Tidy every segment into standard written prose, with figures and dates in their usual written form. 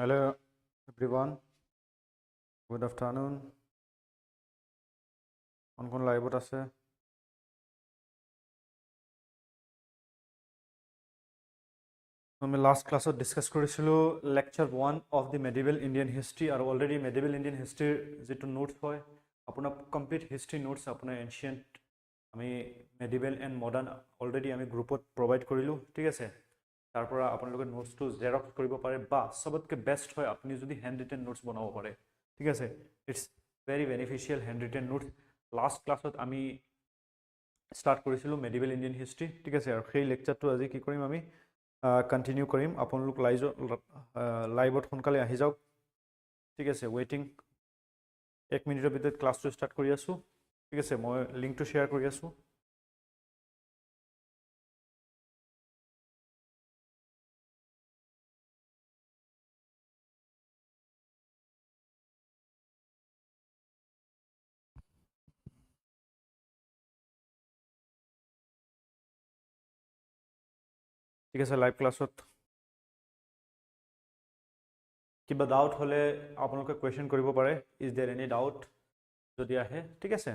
Hello everyone, good afternoon. On live আছে আমি last ক্লাছত ডিসকাস কৰিছিলো lecture 1 of the medieval Indian history আৰু অলৰেডি মেডিভেল ইণ্ডিয়ান হিষ্ট্ৰীৰ যেটো নোটছ হয় আপোনাৰ কমপ্লিট হিষ্ট্ৰী নোটছ আপোনাৰ এনশিয়েন্ট আমি মেডিভেল এণ্ড মডাৰ্ণ অলৰেডি আমি গ্ৰুপত প্ৰভাইড কৰিলো ঠিক আছে তাৰ পৰা আপোনালোকে নোটছটো জেৰক্স কৰিব পাৰে বা সবতকৈ বেষ্ট হয় আপুনি যদি হ্যান্ড ৰিটেন নোটছ বনাব পাৰে ঠিক আছে it's very beneficial hand written notes last ক্লাছত আমি স্টাৰ্ট কৰিছিলো মেডিভেল ইণ্ডিয়ান হিষ্ট্ৰী ঠিক আছে আৰু সেই লেকচাৰটো আজি কি কৰিম আমি কন্টিনিউ কৰিম আপোনালোক লাইভত সোনকালে আহি যাওক ঠিক আছে ওয়েটিং 1 মিনিটৰ ভিতৰত ক্লাছটো স্টাৰ্ট কৰি আছো ঠিক আছে মই লিংকটো শ্বেয়াৰ কৰি আছো ঠিক আছে লাইভ ক্লাছত কিবা ডাউট হলে আপোনালোকে কোৱেশ্চন কৰিব পাৰে ইজ देयर এনি ডাউট যদি আহে ঠিক আছে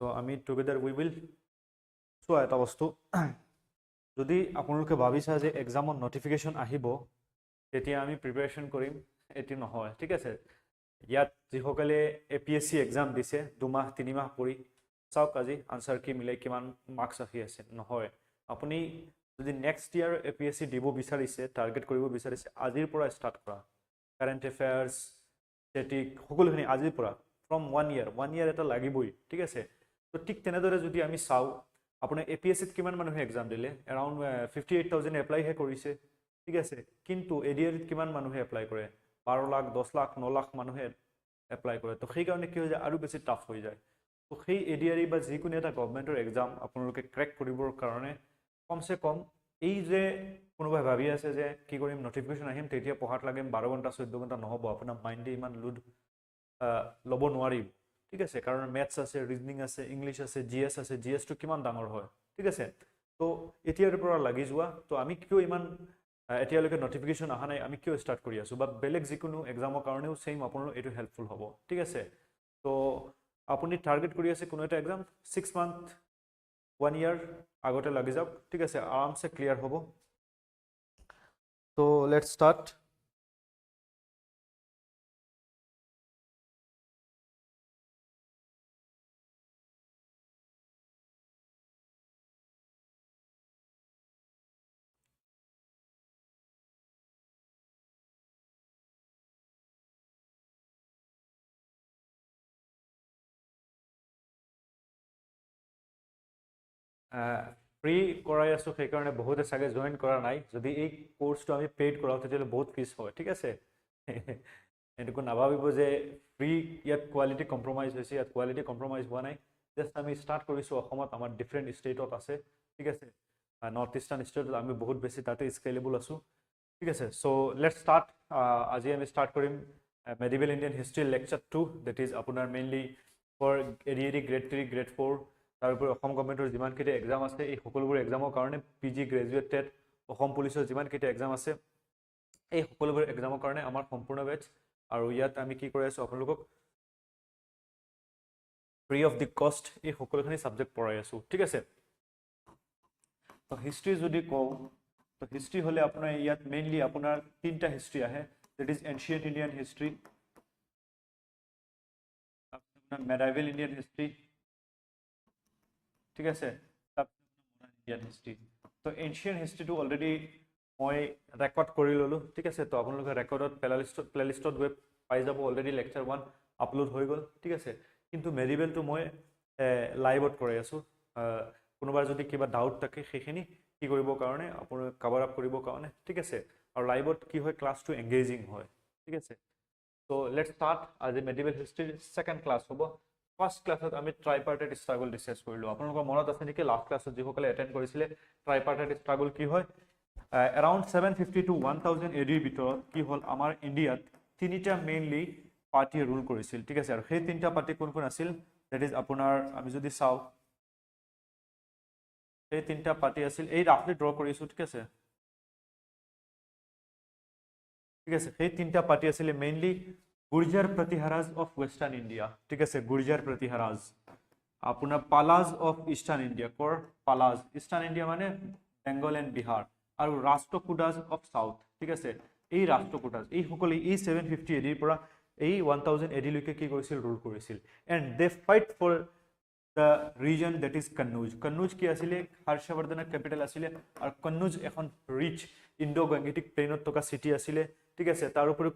তো আমি টুগেদাৰ উই উইল চোৱা এটা বস্তু যদি আপোনালোকে ভাবিছা যে এক্সামৰ নটিফিকেশন আহিব তেতিয়া আমি প্ৰিপাৰেচন কৰিম এটি নহয় ঠিক আছে ইয়াত যিসকলে এপিএসসি এক্সাম দিছে 2 মাহ 3 মাহ পঢ়ি চাওক আজি আনসাৰ কি মিলে কিমান মাৰ্কস আহি আছে নহয় আপুনি যদি নেক্সট ইয়াৰ এপিএসসি দিব বিচাৰিছে টাৰ্গেট কৰিব বিচাৰিছে আজিৰ পৰা ষ্টাৰ্ট কৰা কাৰেন্ট এফেয়াৰ্স স্ট্যাটিক সকলোখিনি আজিৰ পৰা ফ্ৰম 1 ইয়াৰ এটা লাগিবই ঠিক আছে তো ঠিক তেনেদৰে যদি আমি চাও আপোনাৰ এপিএসসিত কিমান মানুহে এক্সাম দিলে अराउंड 58000 এপ্লাই হে কৰিছে ঠিক আছে কিন্তু এডিআৰইত কিমান মানুহে এপ্লাই কৰে 12 লাখ 10 লাখ 9 লাখ মানুহে এপ্লাই কৰে তো সেই কাৰণে কি হৈ যায় আৰু বেছি টাফ হৈ যায় তো সেই এডিআৰই বা যিকোনো এটা গভৰ্নমেন্টৰ এক্সাম আপোনালোকে ক্ৰেক কৰিবৰ কাৰণে কমসে কম এই যে কোনোবাই ভাবি আছে যে কি কৰিম নটিফিকেশন আহিম তেতিয়া পঢ়াত লাগিম 12 ঘন্টা 14 ঘন্টা নহব আপোনাৰ মাইন্ডে ইমান লোড লব নোৱাৰিব ঠিক আছে কাৰণ ম্যাথছ আছে ৰিজনিং আছে ইংলিশ আছে জিএস আছে জিএস টো কিমান ডাঙৰ হয় ঠিক আছে তো এতিয়াৰ পৰা লাগি যোৱা তো আমি কিয় ইমান এতিয়ালৈকে নটিফিকেশন আহা নাই আমি কিয় স্টাৰ্ট কৰি আছো বা বেলেগ যিকোনো এক্সামৰ কাৰণেও সেম আপোনাৰ এটো হেল্পফুল হ'ব ঠিক আছে তো আপুনি টাৰ্গেট কৰি আছে কোনো এটা এক্সাম 6 মান্থ 1 ইয়াৰ আগতে লাগি যাওক ঠিক আছে আৰামসে ক্লিয়াৰ হ'ব তো লেটস স্টাৰ্ট ফ্ৰী কৰাই আছো সেই কাৰণে বহুতে সাগে জয়েন কৰা নাই যদি এই কোৰ্সটো আমি পেইড কৰাও তেতিয়ালে বহুত ফিস হয় ঠিক আছে এটুকু নাভাবিব যে ফ্ৰী ইয়াত কোৱালিটি কম্প্ৰমাইজ হৈছে ইয়াত কোৱালিটি কম্প্ৰমাইজ হোৱা নাই জাস্ট আমি স্টাৰ্ট কৰিছো অসমত আমাৰ ডিফাৰেন্ট ষ্টেটত আছে ঠিক আছে নৰ্থ ইষ্টাৰ্ণ ষ্টেটত আমি বহুত বেছি তাতে স্কেলেবল আছো ঠিক আছে সো লেটস স্টাৰ্ট আজি আমি স্টাৰ্ট কৰিম medieval Indian history lecture 2 that is আপোনাৰ mainly for ADRE Grade 3 Grade 4 তাৰপৰে অসম গভৰ্নমেন্টৰ যিমান কেইটা এক্সাম আছে এই সকলোবোৰ এক্সামৰ কাৰণে পিজি গ্ৰেজুৱেট টেট অসম পুলিচৰ যিমান কেইটা এক্সাম আছে এই সকলোবোৰ এক্সামৰ কাৰণে আমাৰ সম্পূৰ্ণ বেচ আৰু ইয়াত আমি কি কৰি আছো আপোনালোকক ফ্ৰী অফ দি কষ্ট এই সকলোখিনি সাবজেক্ট পঢ়াই আছো ঠিক আছে তো হিষ্ট্ৰী যদি কও তো হিষ্ট্ৰী হলে আপোনাৰ ইয়াত মেইনলি আপোনাৰ তিনটা হিষ্ট্ৰী আহে that is ancient Indian history আপোনাৰ মেডিভেল ইণ্ডিয়ান হিষ্ট্ৰী ঠিক আছে ইণ্ডিয়ান হিষ্ট্ৰী তো এনশিয়েন্ট হিষ্ট্ৰীটো অলৰেডি মই ৰেকৰ্ড কৰি ললো ঠিক আছে তো আপোনালোকে ৰেকৰ্ডত প্লেলিষ্টত গৈ পাই যাব অলৰেডি লেকচাৰ 1 আপলোড হৈ গল ঠিক আছে কিন্তু মেডিভেলটো মই লাইভত কৰি আছো কোনোবাৰ যদি কিবা ডাউট থাকে সেইখিনি কি কৰিব কাৰণে আপুনি কভাৰ আপ কৰিব কাৰণে ঠিক আছে আৰু লাইভত কি হয় ক্লাছটো এংগেজিং হয় ঠিক আছে তো লেটস স্টাৰ্ট আজি মেডিভেল হিষ্ট্ৰীৰ সেকেন্ড ক্লাছ হ'ব ফাৰ্স্ট ক্লাসত আমি ট্ৰাইপাৰ্টাইট স্ট্ৰাগল ডিসকাস কৰিলো আপোনালোকৰ মনত আছে নেকি লাস্ট ক্লাসত যিসকলে এটেন্ড কৰিছিলে ট্ৰাইপাৰ্টাইট স্ট্ৰাগল কি হয় अराउंड 750 to 1000 এডিৰ ভিতৰত কি হল আমাৰ ইন্ডিয়াত তিনিটা মেইনলি পাৰ্টি ৰুল কৰিছিল ঠিক আছে আৰু সেই তিনিটা পাৰ্টি কোন কোন আছিল দ্যাট ইজ আপোনাৰ আমি যদি চাও সেই তিনিটা পাৰ্টি আছিল এই ৰাফলি ড্ৰ কৰিছো ঠিক আছে ঠিক আছে সেই তিনটা পাৰ্টি আছিল mainly Gurjar প্ৰতিহাৰাজ of western India ঠিক আছে গুৰ্জাৰ প্ৰতিহাৰাজ আপোনাৰ পালাজ অফ ইষ্টাৰ্ণ ইণ্ডিয়া কৰ পালাজ ইষ্টাৰ্ণ ইণ্ডিয়া মানে বেংগল এণ্ড বিহাৰ আৰু ৰাষ্ট্ৰকূটাজ অফ সাউথ ঠিক আছে এই ৰাষ্ট্ৰকূটাজ এই সকলে এই 750 এডিৰ পৰা এই 1000 এডি লৈকে কি কৰিছিল ৰুল কৰিছিল and they fight for the region that is Kannauj কি আছিলে হৰ্ষবৰ্ধনৰ ক্যাপিটাল আছিলে আৰু কন্নুজ এখন ৰিচ ইণ্ডো গেংগেটিক প্লেনত থকা সিটি আছিলে ঠিক আছে তাৰ উপৰি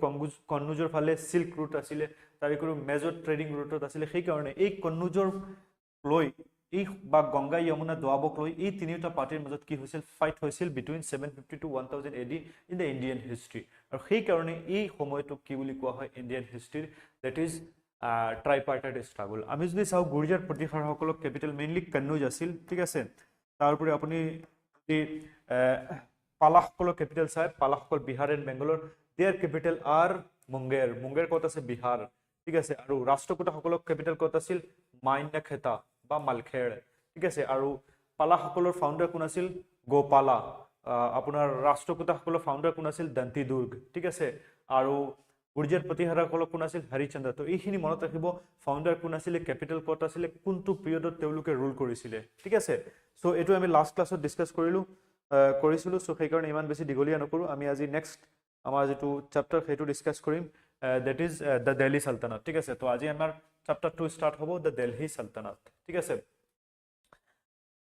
কন্নুজৰ ফালে সিল্ক ৰুট আছিলে তাৰ উপৰি মেজৰ ট্ৰেডিং ৰুটত আছিলে সেই কাৰণে এই কন্নুজৰ লৈ এই বা গংগা যমুনা দোৱাবক লৈ এই তিনিটা পাৰ্টিৰ মাজত কি হৈছিল ফাইট হৈছিল between 750 to 1000 AD in the Indian history আৰু সেই কাৰণে এই সময়টো কি বুলি কোৱা হয় ইণ্ডিয়ান হিষ্ট্ৰীৰ দ্যাট ইজ ট্ৰাইপাৰ্টাইট স্ট্ৰাগল আমি যদি চাও গুৰ্জাৰ প্ৰতিহাৰসকলক ক্যাপিটাল মেইনলি কন্নুজ আছিল ঠিক আছে তাৰ উপৰি আপুনি যদি পালাসকলৰ ক্যাপিটাল চাই পালাসকল বিহাৰ এণ্ড বেংগলৰ দেয়াৰ ক্যাপিটাল আৰ মুংগেৰ কত আছে বিহাৰ ঠিক আছে আৰু ৰাষ্ট্ৰকূটসকলৰ ক্যাপিটাল কত আছিল মাইনাখেতা বা মালখেৰ ঠিক আছে আৰু পালাসকলৰ ফাউণ্ডাৰ কোন আছিল গোপালা আপোনাৰ ৰাষ্ট্ৰকূটসকলৰ ফাউণ্ডাৰ কোন আছিল দন্তি দুৰ্গ ঠিক আছে আৰু গুৰ্জাৰ প্ৰতিহাৰসকলৰ কোন আছিল হৰিচন্দ্ৰ তো এইখিনি মনত ৰাখিব ফাউণ্ডাৰ কোন আছিল ক্যাপিটাল কত আছিল কোনটো পিৰিয়ডত তেওঁলোকে ৰুল কৰিছিল ঠিক আছে সো এটো আমি লাষ্ট ক্লাছত ডিসকাস কৰিছিলো সো সেই কাৰণে ইমান বেছি দিগলীয়া নকৰো আমি আজি নেক্সট আমাৰ যেটো চ্যাপ্টাৰ হেতু ডিসকাস কৰিম দ্যাট ইজ দ্য দিল্লী সালতানাত ঠিক আছে তো আজি আমাৰ চ্যাপ্টাৰ 2 স্টাৰ্ট হ'ব দ্য দিল্লী সালতানাত ঠিক আছে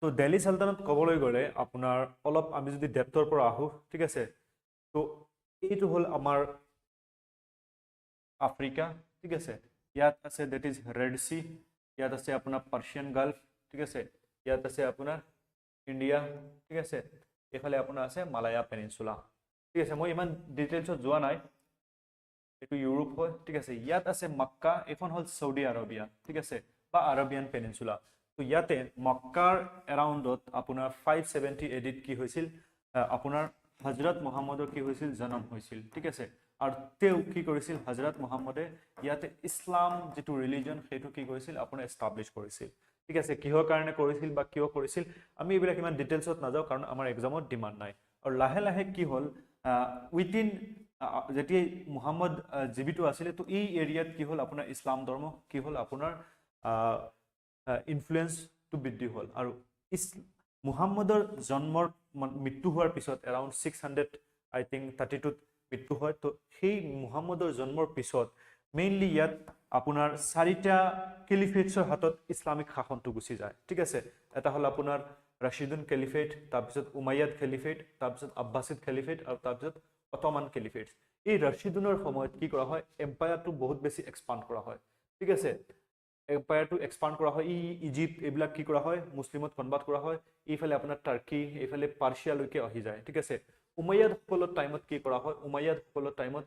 তো দিল্লী সালতানাত কবলৈ গলে আপোনাৰ অলপ আমি যদি ডেপথৰ পৰা আহো ঠিক আছে তো এইটো হল আমাৰ আফ্ৰিকা ঠিক আছে ইয়াত আছে দ্যাট ইজ ৰেড সি ইয়াত আছে আপোনাৰ পাৰ্চিয়ান গালফ ঠিক আছে ইয়াত আছে আপোনাৰ ইণ্ডিয়া ঠিক আছে এফালে আপোনাৰ আছে মালায়া পেনিনসুলা ঠিক আছে মই ইমান ডিটেইলছত যোৱা নাই এটো ইউৰোপ হয় ঠিক আছে ইয়াত আছে মক্কা এখন হল সৌদি আৰবিয়া ঠিক আছে বা আৰবিয়ান পেনিনসুলা তো ইয়াতে মক্কাৰ এৰাউণ্ডত আপোনাৰ 570 এডিট কি হৈছিল আপোনাৰ হযৰত মুহাম্মদৰ কি হৈছিল জন্ম হৈছিল ঠিক আছে আৰু তেও কি কৰিছিল হযৰত মুহাম্মদে ইয়াতে ইছলাম যেটো ৰিলিজন হেতু কি কৰিছিল আপুনি এস্টাবলিশ কৰিছিল ঠিক আছে কিহৰ কাৰণে কৰিছিল বা কিয় কৰিছিল আমি এইবিলাক ইমান ডিটেইলছত নাযাও কাৰণ আমাৰ এক্সামত ডিমান্ড নাই আৰু লাহে লাহে কি হল উইথিন যেতি মুহাম্মদ জীবিত আছিল তো এই এৰিয়াত কি হল আপোনাৰ ইছলাম ধৰ্ম কি হল আপোনাৰ ইনফ্লুয়েন্স টু বৃদ্ধি হল আৰু মুহাম্মদৰ জন্মৰ মৃত্যু হোৱাৰ পিছত এৰাউণ্ড 600 আই থিংক 32 মৃত্যু হয় তো সেই মুহাম্মদৰ জন্মৰ পিছত মেইনলি ইয়াত আপোনাৰ চাৰিটা কেলিফেটছৰ হাতত ইসলামিক শাসনটো গুছি যায় ঠিক আছে এটা হল আপোনাৰ ৰাশিদুন কেলিফেট তাৰপিছত উমাইয়াদ কেলিফেট তাৰপিছত আব্বাসিদ কেলিফেট আৰু তাৰপিছত অটোমান কেলিফেট এই ৰাশিদুনৰ সময়ত কি কৰা হয় এম্পায়াৰটো বহুত বেছি এক্সপান্ড কৰা হয় ঠিক আছে এম্পায়াৰটো এক্সপান্ড কৰা হয় ইজিপ্ট এইবিলাক কি কৰা হয় মুছলিমত কনভাৰ্ট কৰা হয় এইফালে আপোনাৰ টাৰ্কি এইফালে পাৰ্চিয়া লৈকে আহি যায় ঠিক আছে উমাইয়াদ সকলৰ টাইমত কি কৰা হয় উমাইয়াদ সকলৰ টাইমত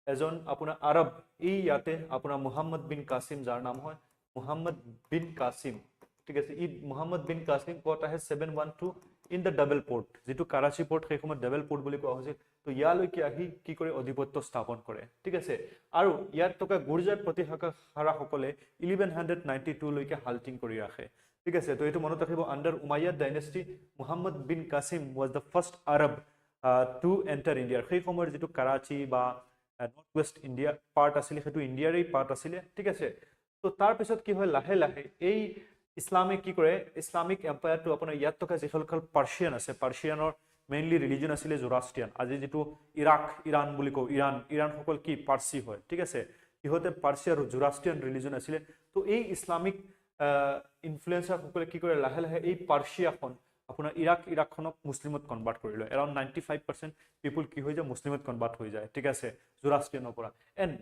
এজন আপোনাৰ আৰব এই ইয়াতে আপোনাৰ মুহাম্মদ বিন কাসিম যাৰ নাম হয় মুহাম্মদ বিন কাসিম ঠিক আছে ই মুহাম্মদ বিন কাসিম কত আহে 712 ইন দ্য ডাবল পোৰ্ট যেটো কৰাচি পোৰ্ট সেই সময়ত ডাবল পোৰ্ট বুলি কোৱা হৈছিল তো ইয়ালৈকে আহি কি কৰে অধিপত্য স্থাপন কৰে ঠিক আছে আৰু ইয়াত থকা গুৰ্জাৰ প্ৰতিহাৰসকলে 1192 লৈকে হাল্টিং কৰি ৰাখে ঠিক আছে তো এটো মনত ৰাখিব under Umayyad dynasty Muhammad bin Qasim was the first Arab to enter India সেই সময়ৰ যেটো কৰাচি বা নৰ্থ ৱেষ্ট ইণ্ডিয়া পাৰ্ট আছিল হেতু ইণ্ডিয়াৰে পাৰ্ট আছিল ঠিক আছে তো তাৰ পিছত কি হয় লাহে লাহে এই ইসলামিক কি কৰে ইসলামিক এম্পায়াৰটো আপোনাৰ ইয়াত থকা যিসকল পাৰ্চিয়ান আছে পাৰ্চিয়ানৰ মেইনলি ৰিলিজন আছিল জোৰাষ্ট্ৰিয়ান আজি যেটো ইৰাণ বুলি কও ইৰাণ সকল কি পাৰ্চি হয় ঠিক আছে ইহতে পাৰ্চি আৰু জোৰাষ্ট্ৰিয়ান ৰিলিজন আছিল তো এই ইসলামিক ইনফ্লুয়েন্সাৰ সকলে কি কৰে লাহে লাহে এই পাৰ্চিয়াখন আপোনাৰ ইৰাকখনক মুছলিমত কনভাৰ্ট কৰিলে এৰাউণ্ড 95% পিপল কি হৈ যায় মুছলিমত কনভাৰ্ট হৈ যায় ঠিক আছে জোৰাষ্ট্ৰিয়ানৰ পৰা and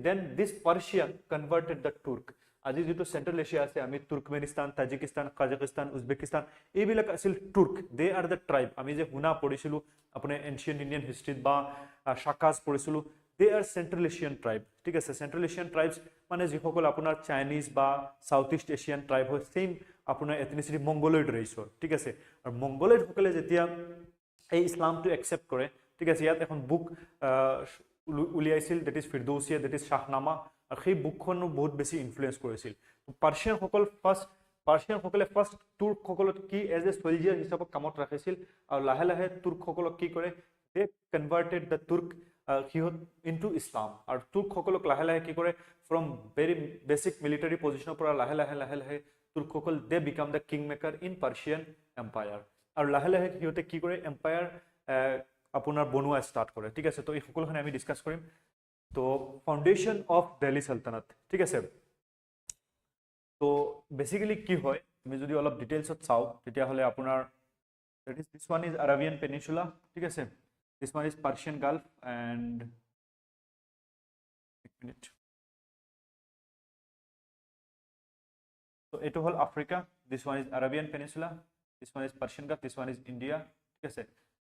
then this Persia converted the Turk আজি যেটো সেন্ট্ৰাল এশিয়া আছে আমি তুৰ্কমেনিস্তান তাজিকিস্তান কাজাকিস্তান উজবেকিস্তান এইবিলাক আছিল তুৰ্ক দে আৰ দ্য ট্ৰাইব আমি যে হুনা পঢ়িছিলো আপুনি এনশিয়েন্ট ইণ্ডিয়ান হিষ্ট্ৰীত বা শাকাজ পঢ়িছিলো দে আৰ সেন্ট্ৰাল এশিয়ান ট্ৰাইব ঠিক আছে সেন্ট্ৰাল এশিয়ান ট্ৰাইবস মানে যিসকল আপোনাৰ চাইনিজ বা সাউথ ইষ্ট এশিয়ান ট্ৰাইব হয় সেম আপোনাৰ এথনিসিটি মঙ্গোলয়েড ৰেছৰ ঠিক আছে আৰু মঙ্গোলয়েড সকলে যেতিয়া এই ইসলামটো একসেপ্ট কৰে ঠিক আছে ইয়াত এখন বুক উলিয়াইছিল that is Firdausi that is Shahnameh আৰু সেই বুকখনো বহুত বেছি ইনফ্লুয়েন্স কৰিছিল পাৰ্চিয়ান সকলে ফাৰ্স্ট তুৰ্ক সকলক কি এজ এ সোলজাৰ হিচাপে কামত ৰাখিছিল আৰু লাহে লাহে তুৰ্ক সকলক কি কৰে they converted the Turk into Islam. আৰু তুৰ্কসকলক লাহে লাহে কি কৰে from very basic military position পৰা লাহে লাহে তুৰ্কসকল they become the kingmaker in Persian empire. আৰু লাহে লাহে সিহঁতে কি কৰে empire আপোনাৰ বনোৱা ষ্টাৰ্ট কৰে ঠিক আছে তো এই সকলোখিনি আমি ডিসকাস কৰিম তো ফাউন্ডেশন অফ দিল্লী সালতানাত ঠিক আছে তো বেসিক্যালি কি হয় আমি যদি অলপ ডিটেইলছত চাও তেতিয়া হলে আপোনাৰ that is this one is Arabian Peninsula ঠিক আছে this one is Persian Gulf and এক minute so eto hol Africa this one is Arabian Peninsula this one is Persian Gulf this one is India ঠিক আছে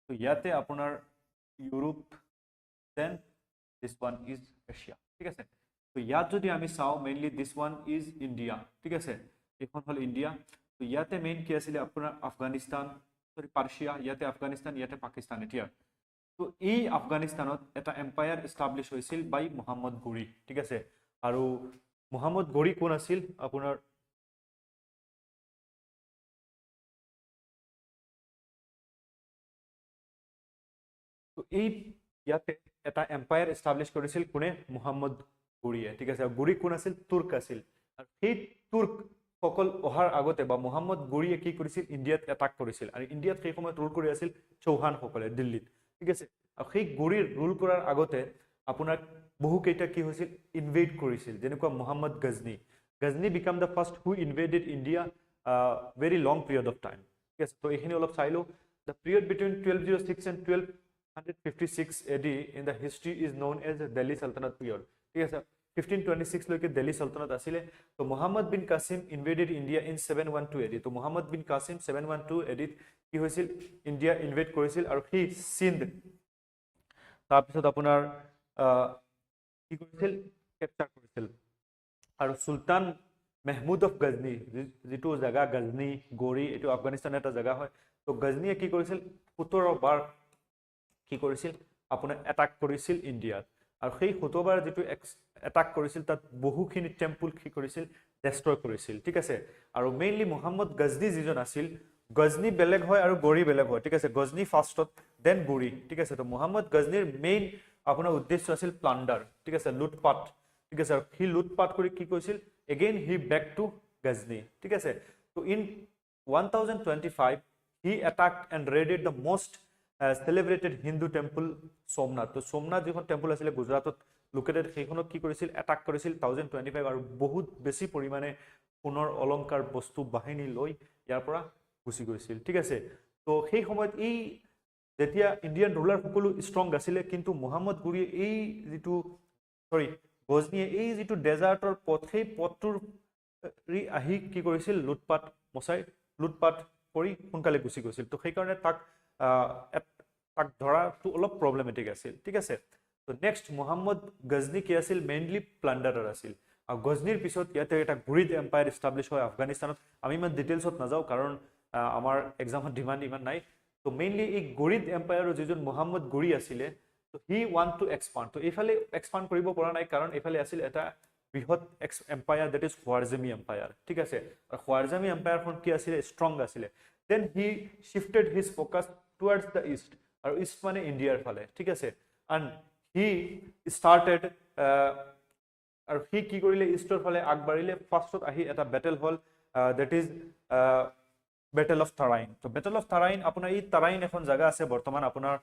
so ইয়াতে আপোনাৰ Europe then this one is Asia ঠিক আছে তো ইয়াত যদি আমি চাও mainly this one is India ঠিক আছে এখন হল India তো ইয়াতে মেইন কি আছিল আপোনাৰ আফগানিস্তান সরি পার্সিয়া ইয়াতে আফগানিস্তান ইয়াতে পাকিস্তান এতিয়া তো এই আফগানিস্তানত এটা এম্পায়ার এস্টাবলিশ হৈছিল বাই মোহাম্মদ ঘুৰি ঠিক আছে আৰু মোহাম্মদ ঘুৰি কোন আছিল আপোনাৰ তো এই ইয়াতে এটা এম্পায়াৰ এস্টাবলিশ কৰিছিল কোনে মোহাম্মদ ঘুৰিয়ে ঠিক আছে ঘুৰি কোন আছিল তুৰ্ক আছিল আৰু সেই তুৰ্ক সকল অহাৰ আগতে বা মোহাম্মদ ঘুৰিয়ে কি কৰিছিল ইন্ডিয়াত এটাক কৰিছিল আৰু ইন্ডিয়াত সেই সময়ত ৰুল কৰি আছিল চৌহান সকলে দিল্লীত ঠিক আছে আৰু সেই ঘুৰিৰ ৰুল কৰাৰ আগতে আপোনাৰ বহু কেইটা কি হৈছিল ইনভেড কৰিছিল যেনেকুৱা Mohammad Ghazni became the first who invaded India very long period of time ঠিক আছে তো এইখিনি অলপ চাইলো the period between 1206 and 1256 AD in the history is known as the Delhi Sultanate period ঠিক আছে 1526 লৈকে দিল্লী সালতানাত আছিল তো Mohammad bin Qasim invaded India in 712 AD তো মোহাম্মদ বিন কাসিম 712 AD কি হৈছিল ইন্ডিয়া ইনভেড কৰিছিল আৰু সেই সিন্ধ তাৰপিছত আপোনাৰ কি কৰিছিল ক্যাপচাৰ কৰিছিল আৰু সুলতান মেহমুদ অফ গজনী যেটো জায়গা গজনী গৌৰী এটো আফগানিস্তানৰ এটা জায়গা হয় তো গজনীয়ে কি কৰিছিল 17 বাৰ কি কৰিছিল আপোনাৰ এটাক কৰিছিল ইন্ডিয়াত আৰু সেই 17 বাৰ যেটো এটাক কৰিছিল তাত বহুখিনি টেম্পল কি কৰিছিল ডেস্ট্ৰয় কৰিছিল ঠিক আছে আৰু মেইনলি মোহাম্মদ গজনী যিজন আছিল গজনী বেলেগ হয় আৰু গৌৰী বেলেগ হয় ঠিক আছে গজনী ফাৰ্ষ্টত দেন গৌৰী ঠিক আছে তো মোহাম্মদ গজনীৰ মেইন আপোনাৰ উদ্দেশ্য আছিল প্লান্ডাৰ ঠিক আছে লুটপাট ঠিক আছে আৰু হি লুটপাট কৰি কি কৰিছিল again he back to Ghazni ঠিক আছে তো in 1025 he attacked and raided the most celebrated Hindu temple Somnath তো Somnath যিখন টেম্পল আছিল গুজৰাটত লোকেটেড সেইখনক কি কৰিছিল অ্যাটাক কৰিছিল 1025 আৰু বহুত বেছি পৰিমাণে পুনৰ অলংকাৰ বস্তু বাহিনী লৈ ইয়াৰ পৰা গুছি গৈছিল ঠিক আছে তো সেই সময়ত এই যেতিয়া ইন্ডিয়ান ৰুলাৰ সকলো ষ্ট্ৰং আছিল কিন্তু মোহাম্মদ ঘুৰিয়ে এই যেটো সৰি গজনীয়ে এই যেটো ডেজাৰ্টৰ পথ সেই পথটোৰ আহি কি কৰিছিল লুটপাট মছাই লুটপাট কৰি সোনকালে গুছি গৈছিল তো সেই কাৰণে তাক ধৰাটো অলপ প্ৰবলেমেটিক আছিল ঠিক আছে তো নেক্সট মোহাম্মদ গজনী কি আছিল মেইনলি প্লান্ডাৰাৰ আছিল আৰু গজনীৰ পিছত ইয়াতে এটা গ্ৰেট এম্পায়াৰ এস্টাবলিশ হয় আফগানিস্তানত আমি ইমান ডিটেইলছত নাযাও কাৰণ আমাৰ এক্সামত ডিমান্ড ইমান নাই তো মেইনলি এই গ্ৰেট এম্পায়াৰৰ যিজন মোহাম্মদ ঘুৰি আছিল তো হি ওয়ান্ট টু এক্সপান্ড তো এইফালে এক্সপান্ড কৰিব পৰা নাই কাৰণ এইফালে আছিল এটা বৃহৎ এম্পায়াৰ দ্যাট ইজ খোৱাৰজামি এম্পায়াৰ ঠিক আছে আৰু খোৱাৰজামি এম্পায়াৰখন কি আছিল ষ্ট্ৰং আছিল then he shifted his focus towards the east or east mane India phale thik ase and he started or he ki korile eastor phale agbarile first ahi eta battle hall that is battle of Tarain to battle of Tarain apuna ei Tarain ekhon jaga ase bortoman apunar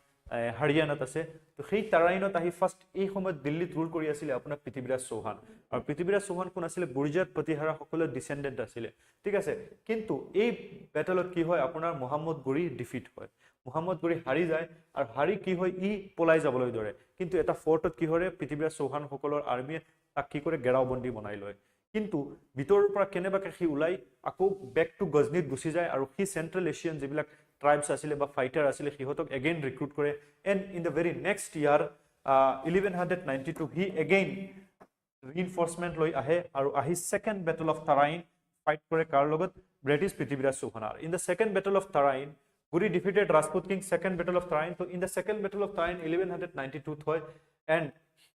Haryanat ase to সেই Tarainot ahi first ei সময়ত দিল্লীত rule কৰি আছিল আপোনাৰ পৃথিবীৰাজ চৌহান আৰু পৃথিবীৰাজ চৌহান কোন আছিল বুৰিজাত প্ৰতিহাৰা সকলৰ ডিসেন্ডেন্ট আছিল ঠিক আছে কিন্তু এই ব্যাটলত কি হয় আপোনাৰ মোহাম্মদ ঘুৰি ডিফিট হয় মোহাম্মদ ঘুৰি হাৰি যায় আৰু হাৰি কি হয় ই পলাই যাবলৈ ধৰে কিন্তু এটা ফৰ্টত কি হয় পৃথিবীৰাজ চৌহান সকলৰ আৰ্মিয়ে তাক কি কৰে গেৰাওবন্দী বনাই লয় কিন্তু ভিতৰৰ পৰা কেনেবাকে সি উলাই আকৌ বেক টু গজনীত গুছি যায় আৰু সি সেন্ট্ৰেল এছিয়ান যিবিলাক tribes asile ba fighter asile hihotok again recruit kore and in the very next year 1192 he again reinforcement loi ahe aru ahi second battle of Tarain fight kore kar logot British Prithviraj Chauhanar in the second battle of Tarain Guri defeated Rajput king second battle of Tarain so in the second battle of Tarain 1192 thoy and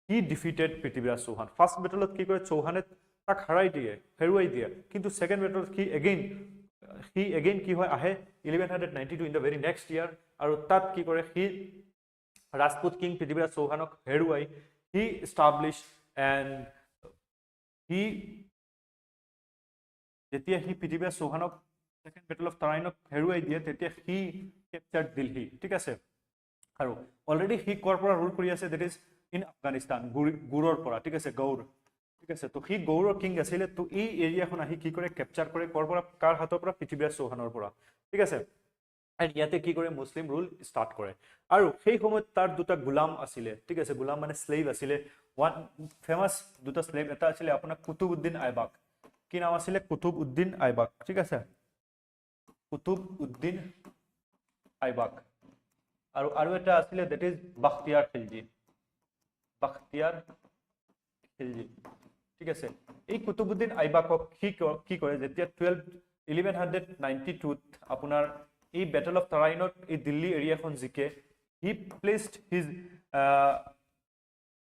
he defeated Prithviraj Chauhan first battle of ki kore Chauhane tak harai diye heruai diye kintu second battle ki again ki hoy ahe 1192 in the very next year aru tat ki kore he Rajput king Prithviraj Chauhanok heruai he established and he যেতিয়া he Prithviraj Chauhanok second battle of Tarainok heruai দিয়ে তেতিয়া he captured Delhi ঠিক আছে আৰু already he কৰ পৰা rule কৰি আছে that is in Afghanistan গুৰৰ পৰা ঠিক আছে গৌৰ ঠিক আছে তো he গৌৰৰ কিং আছিল তো এই এৰিয়াখন আহি কি কৰে ক্যাপচাৰ কৰে কৰ পৰা কাৰ হাতৰ পৰা Prithviraj Chauhanor পৰা ঠিক আছে and ইয়াতে কি কৰে মুসলিম ৰুল স্টাৰ্ট কৰে আৰু সেই সময়ত তাৰ দুটা গোলাম আছিল ঠিক আছে গোলাম মানে স্লেভ আছিল ওয়ান ফেমাস দুটা স্লেভ এটা আছিল আপোনাৰ কুতুবউদ্দিন আইবাক কি নাম আছিল কুতুবউদ্দিন আইবাক ঠিক আছে কুতুবউদ্দিন আইবাক আৰু এটা আছিল দ্যাট ইজ বখতিয়াৰ খিলজি ঠিক আছে এই কুতুবউদ্দিন আইবাকক কি কৰে যেতিয়া 1192 আপোনাৰ এই ব্যাটল অফ তাৰাইনত এই দিল্লী এৰিয়াখন জিকে হি প্লেসড হিজ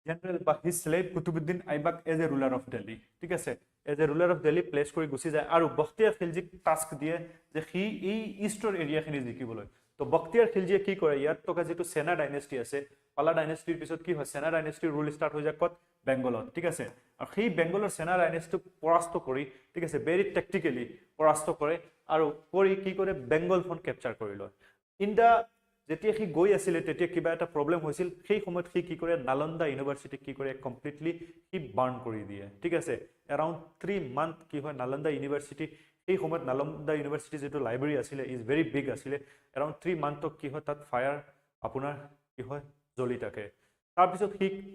general বা his slave Qutbuddin Aibak as a ruler of Delhi ঠিক আছে as a ruler of Delhi place কৰি গুছি যায় আৰু বখতিয়াৰ খিলজিক টাস্ক দিয়ে যে হি এই ইষ্টৰ এৰিয়াখিনি জিকিবলৈ তো বখতিয়াৰ খিলজিয়ে কি কৰে ইয়াত থকা যেটো সেনা ডাইনেষ্টি আছে পালা ডাইনেষ্টিৰ পিছত কি হয় সেনা ডাইনেষ্টিৰ ৰুল স্টাৰ্ট হৈ যায় কত বেংগলত ঠিক আছে আৰু সেই বেংগলৰ সেনা ডাইনেষ্টিক পৰাস্ত কৰি ঠিক আছে ভেৰি টেকটিক্যালি পৰাস্ত কৰে আৰু কৰি কি কৰে বেংগলখন ক্যাপচাৰ কৰি লয় ইন দা যেতিয়া কি গৈ আছিল তেতিয়া কিবা এটা প্ৰবলেম হৈছিল সেই সময়ত কি কৰে নালন্দা ইউনিভাৰ্সিটি কি কৰে কমপ্লিটলি কি বাৰ্ন কৰি দিয়ে ঠিক আছে around 3 month কি হয় নালন্দা ইউনিভাৰ্সিটি এই সময়ত নালন্দা ইউনিভাৰ্সিটি যেটো লাইব্ৰেৰী আছিল ইজ ভেৰি বিগ আছিল around 3 month কি হয় তাত ফায়াৰ আপোনাৰ কি হয় জ্বলি থাকে তাৰ পিছত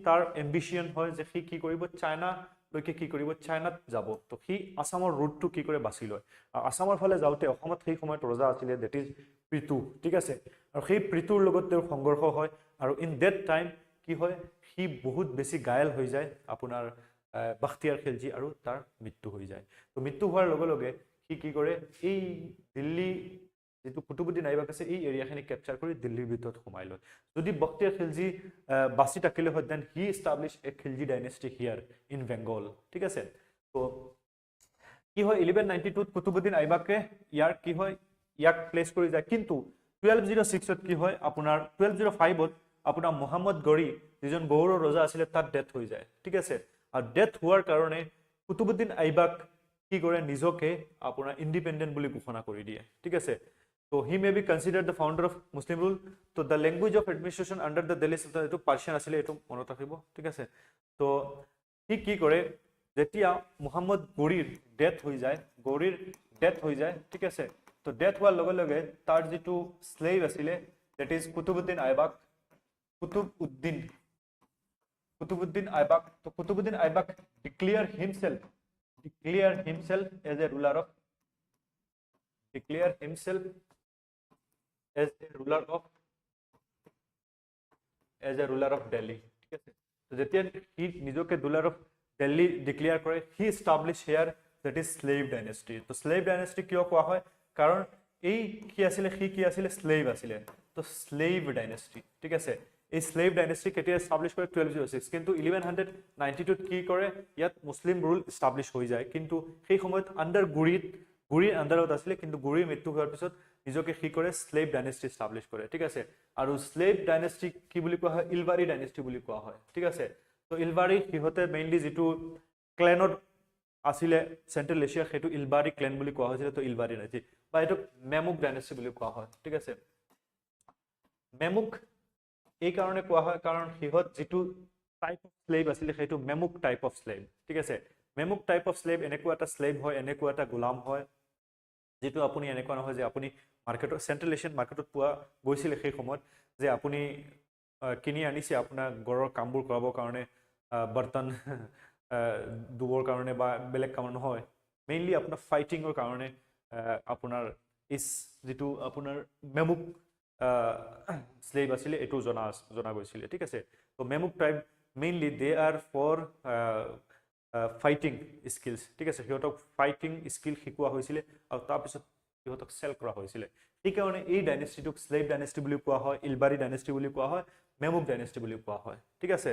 তাৰ এম্বিশন হয় যে কি কৰিব চাইনা লৈকে কি কৰিব চাইনাত যাব তো আসামৰ ৰুটটো কি কৰে বাছি লয় আসামৰ ফালে যাওতে অসমত সেই সময়ত ৰজা আছিল দ্যাট ইজ প্ৰীতু ঠিক আছে আৰু সেই প্ৰীতুৰ লগত তেওঁৰ সংঘৰ্ষ হয় আৰু ইন দ্যাট টাইম কি হয় বহুত বেছি গায়ল হৈ যায় আপোনাৰ বখতিয়াৰ খিলজি আৰু তাৰ মৃত্যু হৈ যায় তো মৃত্যু হোৱাৰ লগে লগে কি কৰে এই দিল্লী যেটো কুতুবউদ্দিন আইবাক আছে এই এৰিয়াখিনি ক্যাপচাৰ কৰি দিল্লীৰ ভিতৰত সোমাই লয় যদি বখতিয়াৰ খিলজি বাছি থাকিলে হয় then he establish a Khilji dynasty here in Bengal ঠিক আছে তো কি হয় 1192 কুতুবউদ্দিন আইবাকে ইয়াৰ কি হয় ইয়াক প্লেস কৰি যায় কিন্তু 1206 ত কি হয় আপোনাৰ 1205 ত আপোনাৰ মোহাম্মদ গৰি যিজন গৌৰৰ ৰজা আছিল তাত ডেথ হৈ যায় ঠিক আছে আৰু ডেথ হোৱাৰ কাৰণে কুতুবউদ্দিন আইবাক কি কৰে নিজকে আপোনাৰ ইন্ডিপেন্ডেন্ট বুলি ঘোষণা কৰি দিয়ে ঠিক আছে so he may be considered the founder of Muslim rule so the language of administration under the Delhi Sultanate etu Persian asile etu monot rakhibo ঠিক আছে তো কি কৰে যেতিয়া মোহাম্মদ গৰিৰ ডেথ হৈ যায় ঠিক আছে তো ডেথ হোৱাৰ লগে লগে তাৰ যেটো স্লেভ আছিল that is কুতুবউদ্দিন আইবাক কুতুবউদ্দিন আইবাক তো Qutbuddin Aibak declare himself as a ruler of Delhi ঠিক আছে তো যেতিয়া হি নিজকে ruler of Delhi declare কৰে he established here that is slave dynasty তো slave dynasty কিয় কোৱা হয় কাৰণ এই কি আছিল slave আছিল তো slave dynasty ঠিক আছে এই slave dynasty কেতিয়া establish কৰে 1206 কিন্তু 1192 ত কি কৰে ইয়াত মুসলিম ৰুল establish হৈ যায় কিন্তু সেই সময়ত আন্ডাৰ গুৰিৰ আন্ডাৰত আছিল কিন্তু গুৰিৰ মৃত্যু হোৱাৰ পিছত নিজকে কি কৰে slave dynasty establish কৰে ঠিক আছে আৰু slave dynasty কি বুলি কোৱা হয় ইলবাৰী dynasty বুলি কোৱা হয় ঠিক আছে তো ইলবাৰী হিহতে মেইনলি যেটো ক্লেনত আসিলে সেন্ট্ৰাল এশিয়া হেতু ইলবাৰী ক্লেন বুলি কোৱা হৈছিল তো ইলবাৰী dynasty বা এটো মেমুক dynasty বুলি কোৱা হয় ঠিক আছে মেমুক এই কাৰণে কোৱা হয় কাৰণ হিহত যেটো টাইপ অফ স্লেভ আছিল হেতু মেমুক টাইপ অফ স্লেভ ঠিক আছে মেমুক টাইপ অফ স্লেভ এনেকুৱা এটা স্লেভ হয় এনেকুৱা এটা গোলাম হয় যেটো আপুনি এনেকুৱা নহয় যে আপুনি মাৰ্কেটৰ সেন্ট্ৰাল এশিয়ান মাৰ্কেটত পোৱা গৈছিল সেই সময়ত যে আপুনি কিনি আনিছে আপোনাৰ গৰৰ কামবোৰ কৰাবৰ কাৰণে বৰ্তন দুবৰ কাৰণে বা বেলেগ কাম নহয় মেইনলি আপোনাৰ ফাইটিংৰ কাৰণে আপোনাৰ ইস যেটো আপোনাৰ মেমুক slave asile etu jona goisile ঠিক আছে তো মেমুক type mainly they are for fighting skills ঠিক আছে হিহতক ফাইটিং স্কিল শিকোৱা হৈছিল আৰু তাৰ পিছত হিহতক সেল কৰা হৈছিল এই কাৰণে এই ডাইনেষ্টিটোক স্লেভ ডাইনেষ্টি বুলি কোৱা হয় ইলবাৰী ডাইনেষ্টি বুলি কোৱা হয় মেমুক ডাইনেষ্টি বুলি কোৱা হয় ঠিক আছে